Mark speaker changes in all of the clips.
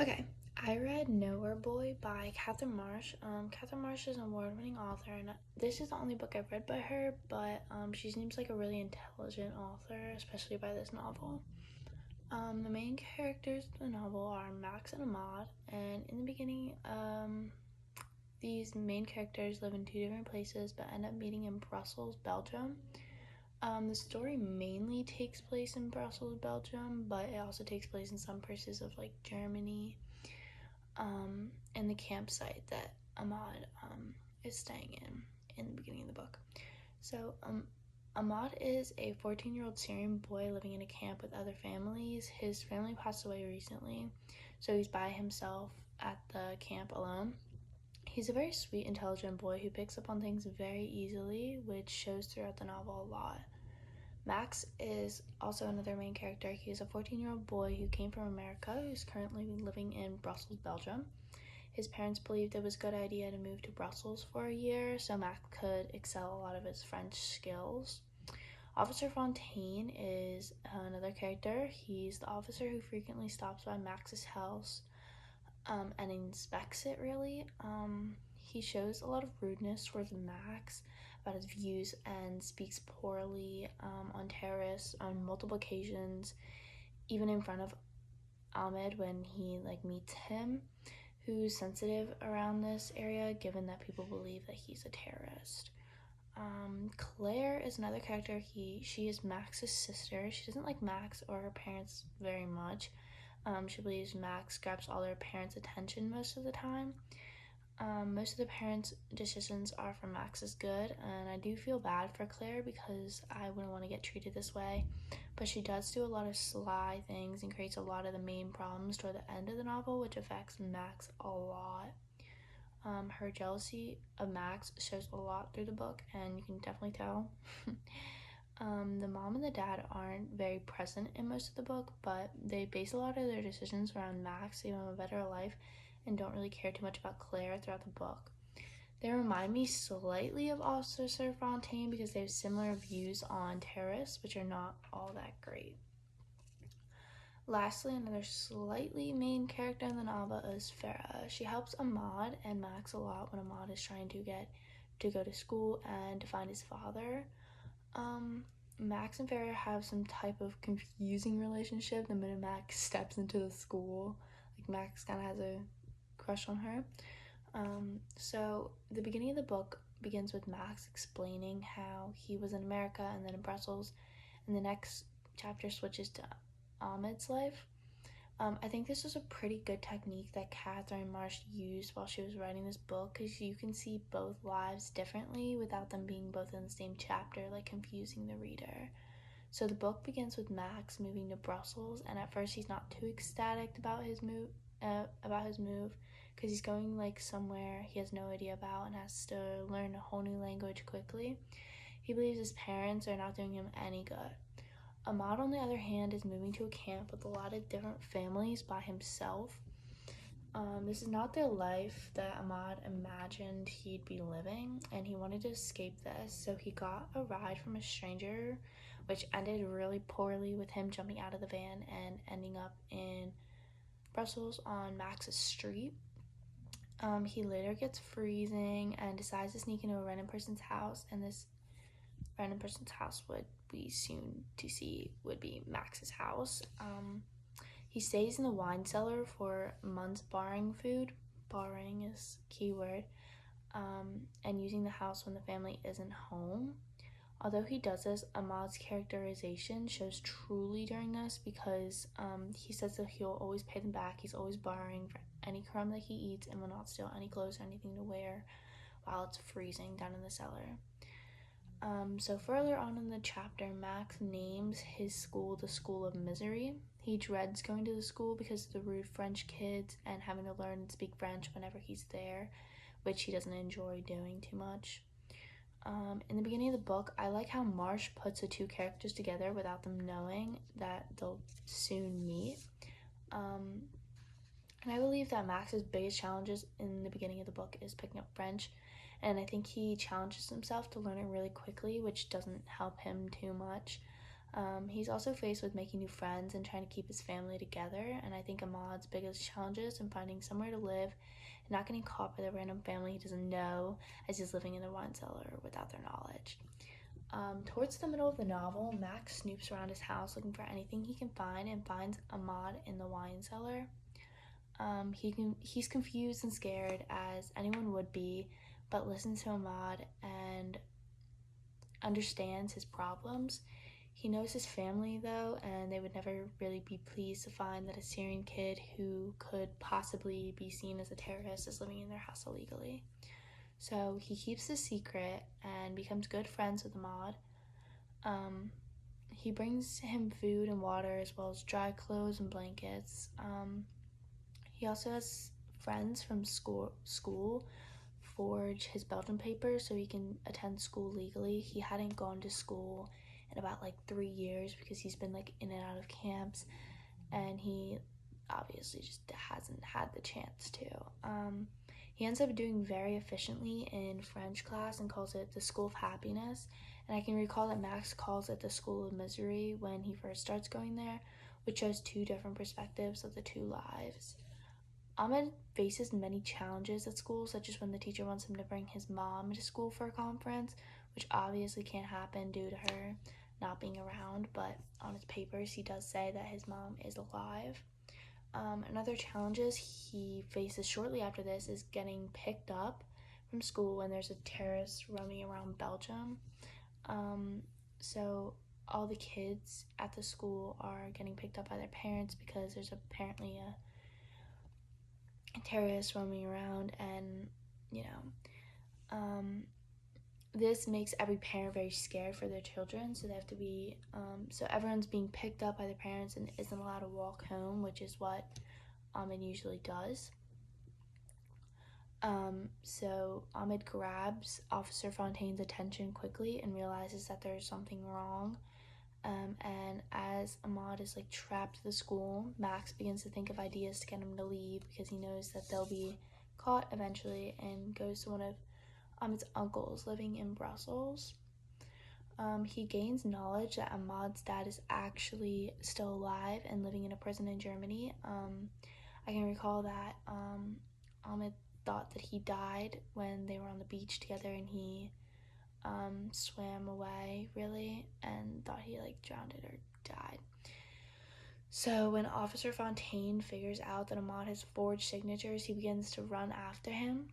Speaker 1: Okay, I read Nowhere Boy by Catherine Marsh. Catherine Marsh is an award-winning author, and this is the only book I've read by her, but she seems like a really intelligent author, especially by this novel. The main characters of the novel are Max and Ahmad, and in the beginning, these main characters live in two different places, but end up meeting in Brussels, Belgium. The story mainly takes place in Brussels, Belgium, but it also takes place in some places of like Germany, and the campsite that Ahmad is staying in the beginning of the book. So Ahmad is a 14-year-old Syrian boy living in a camp with other families. His family passed away recently, so he's by himself at the camp alone. He's a very sweet, intelligent boy who picks up on things very easily, which shows throughout the novel a lot. Max is also another main character. He is a 14-year-old boy who came from America who's currently living in Brussels, Belgium. His parents believed it was a good idea to move to Brussels for a year so Max could excel a lot of his French skills. Officer Fontaine is another character. He's the officer who frequently stops by Max's house and inspects it, really. He shows a lot of rudeness towards Max about his views and speaks poorly on terrorists on multiple occasions, even in front of Ahmed when he meets him, who's sensitive around this area given that people believe that he's a terrorist. Claire is another character. She is Max's sister. She doesn't like Max or her parents very much. She believes Max grabs all her parents' attention most of the time. Most of the parents' decisions are for Max's good, and I do feel bad for Claire because I wouldn't want to get treated this way. But she does do a lot of sly things and creates a lot of the main problems toward the end of the novel, which affects Max a lot. Her jealousy of Max shows a lot through the book, and you can definitely tell. The mom and the dad aren't very present in most of the book, but they base a lot of their decisions around Max, giving him a better life, and don't really care too much about Claire throughout the book. They remind me slightly of Officer Fontaine because they have similar views on terrorists, which are not all that great. Lastly, another slightly main character in the novel is Farah. She helps Ahmad and Max a lot when Ahmad is trying to get to go to school and to find his father. Max and Farah have some type of confusing relationship the minute Max steps into the school. Max kind of has a crush on her. So the beginning of the book begins with Max explaining how he was in America and then in Brussels, and the next chapter switches to Ahmed's life. I think this was a pretty good technique that Catherine Marsh used while she was writing this book because you can see both lives differently without them being both in the same chapter, confusing the reader. So the book begins with Max moving to Brussels, and at first he's not too ecstatic about his move, because he's going somewhere he has no idea about and has to learn a whole new language quickly. He believes his parents are not doing him any good. Ahmad, on the other hand, is moving to a camp with a lot of different families by himself. This is not the life that Ahmad imagined he'd be living, and he wanted to escape this, so he got a ride from a stranger, which ended really poorly with him jumping out of the van and ending up in Brussels on Max's street. He later gets freezing and decides to sneak into a random person's house, and this random person's house would we soon to see would be Max's house. He stays in the wine cellar for months barring food. Barring is keyword. And using the house when the family isn't home. Although he does this, Ahmad's characterization shows truly during this because he says that he'll always pay them back. He's always borrowing for any crumb that he eats and will not steal any clothes or anything to wear while it's freezing down in the cellar. So further on in the chapter, Max names his school the School of Misery. He dreads going to the school because of the rude French kids and having to learn and speak French whenever he's there, which he doesn't enjoy doing too much. In the beginning of the book, I like how Marsh puts the two characters together without them knowing that they'll soon meet. And I believe that Max's biggest challenges in the beginning of the book is picking up French, and I think he challenges himself to learn it really quickly, which doesn't help him too much. He's also faced with making new friends and trying to keep his family together, and I think Ahmad's biggest challenges in finding somewhere to live and not getting caught by the random family he doesn't know as he's living in the wine cellar without their knowledge. Towards the middle of the novel, Max snoops around his house looking for anything he can find and finds Ahmad in the wine cellar. He's confused and scared, as anyone would be, but listens to Ahmad and understands his problems. He knows his family, though, and they would never really be pleased to find that a Syrian kid who could possibly be seen as a terrorist is living in their house illegally. So he keeps the secret and becomes good friends with Ahmad. He brings him food and water as well as dry clothes and blankets. He also has friends from school forge his Belgian papers so he can attend school legally. He hadn't gone to school in about 3 years because he's been in and out of camps, and he obviously just hasn't had the chance to. He ends up doing very efficiently in French class and calls it the School of Happiness, and I can recall that Max calls it the School of Misery when he first starts going there, which shows two different perspectives of the two lives. Ahmed faces many challenges at school, such as when the teacher wants him to bring his mom to school for a conference, which obviously can't happen due to her not being around, but on his papers he does say that his mom is alive. Another challenges he faces shortly after this is getting picked up from school when there's a terrorist roaming around Belgium. So all the kids at the school are getting picked up by their parents because there's apparently a terrorists roaming around, and this makes every parent very scared for their children, so they have to be so everyone's being picked up by their parents and isn't allowed to walk home, which is what Ahmed usually does. So Ahmed grabs Officer Fontaine's attention quickly and realizes that there's something wrong. And as Ahmad is trapped at the school, Max begins to think of ideas to get him to leave because he knows that they'll be caught eventually, and goes to one of Ahmed's uncles living in Brussels. He gains knowledge that Ahmad's dad is actually still alive and living in a prison in Germany. I can recall that Ahmed thought that he died when they were on the beach together, and he swam away really and thought he drowned or died. So when Officer Fontaine figures out that Ahmad has forged signatures, he begins to run after him.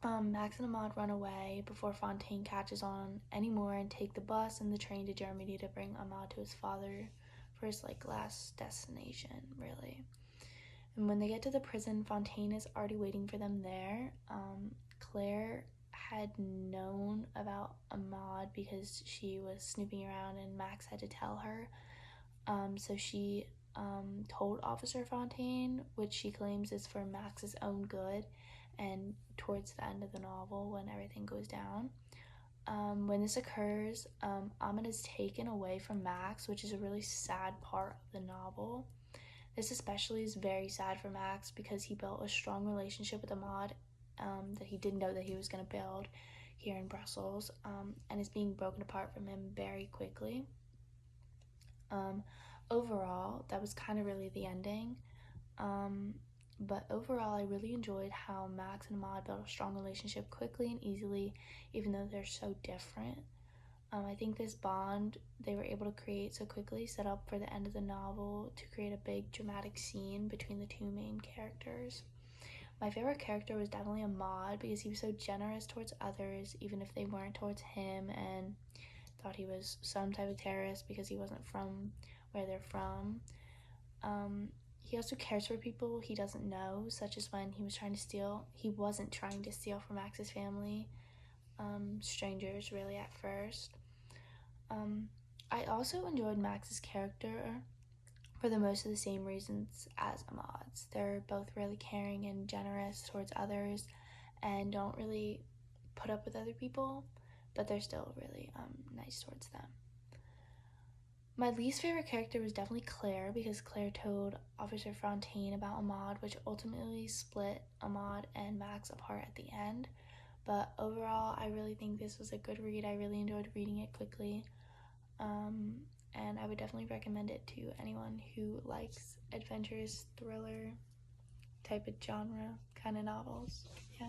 Speaker 1: Max and Ahmad run away before Fontaine catches on anymore and take the bus and the train to Germany to bring Ahmad to his father for his last destination, really. And when they get to the prison, Fontaine is already waiting for them there. Claire had known about Ahmad because she was snooping around and Max had to tell her. So she told Officer Fontaine, which she claims is for Max's own good, and towards the end of the novel when everything goes down. When this occurs, Ahmed is taken away from Max, which is a really sad part of the novel. This especially is very sad for Max because he built a strong relationship with Ahmad that he didn't know that he was going to build here in Brussels, and is being broken apart from him very quickly. Overall, that was kind of really the ending. But overall, I really enjoyed how Max and Ahmad built a strong relationship quickly and easily, even though they're so different. I think this bond they were able to create so quickly set up for the end of the novel to create a big dramatic scene between the two main characters. My favorite character was definitely Ahmad because he was so generous towards others, even if they weren't towards him, and thought he was some type of terrorist because he wasn't from where they're from. He also cares for people he doesn't know, such as when he wasn't trying to steal from Max's family, strangers really at first. I also enjoyed Max's character for the most of the same reasons as Ahmad's. They're both really caring and generous towards others and don't really put up with other people, but they're still really nice towards them. My least favorite character was definitely Claire, because Claire told Officer Fontaine about Ahmad, which ultimately split Ahmad and Max apart at the end. But overall, I really think this was a good read. I really enjoyed reading it quickly. and I would definitely recommend it to anyone who likes adventurous thriller type of genre kind of novels. Yeah.